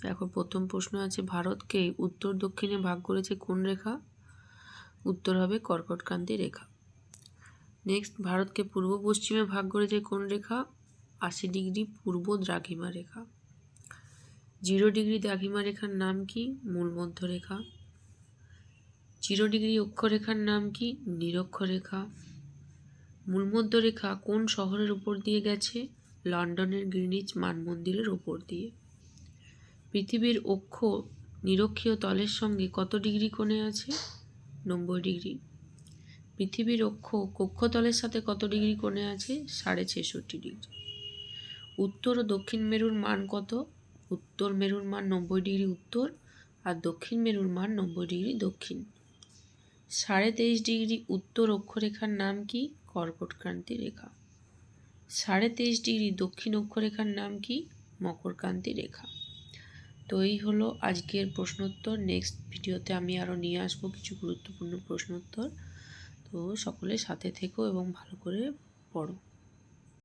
দেখো প্রথম প্রশ্ন আছে, ভারতকে উত্তর দক্ষিণে ভাগ করেছে কোন রেখা? উত্তর হবে কর্কটক্রান্তি রেখা। নেক্সট, ভারতকে পূর্ব পশ্চিমে ভাগ করেছে কোন রেখা? 80 ডিগ্রি পূর্ব দ্রাঘিমা রেখা। 0 ডিগ্রি দ্রাঘিমা রেখার নাম কি? মূলমধ্য রেখা। 0 ডিগ্রি অক্ষরেখার নাম কি? নিরক্ষরেখা। মূলমধ্য রেখা কোন শহরের উপর দিয়ে গেছে? লন্ডনের গ্রিনিচ মানমন্দিরের উপর দিয়ে। পৃথিবীর অক্ষ নিরক্ষীয় তলের সঙ্গে কত ডিগ্রি কোণে আছে? 90 ডিগ্রি। পৃথিবীর অক্ষ কক্ষতলের সাথে কত ডিগ্রি কোণে আছে? 66.5 ডিগ্রি। উত্তর ও দক্ষিণ মেরুর মান কত? উত্তর মেরুর মান 90 ডিগ্রি উত্তর আর দক্ষিণ মেরুর মান 90 ডিগ্রি দক্ষিণ। 23.5 ডিগ্রি উত্তর অক্ষরেখার নাম কি? কর্কটক্রান্তি রেখা। 23.5 ডিগ্রি দক্ষিণ অক্ষরেখার নাম কি? মকরক্রান্তি রেখা। তো এই হলো আজকের প্রশ্নোত্তর। নেক্সট ভিডিওতে আমি আরও নিয়ে আসবো কিছু গুরুত্বপূর্ণ প্রশ্নোত্তর। তো সকলে সাথে থেকো এবং ভালো করে পড়ো।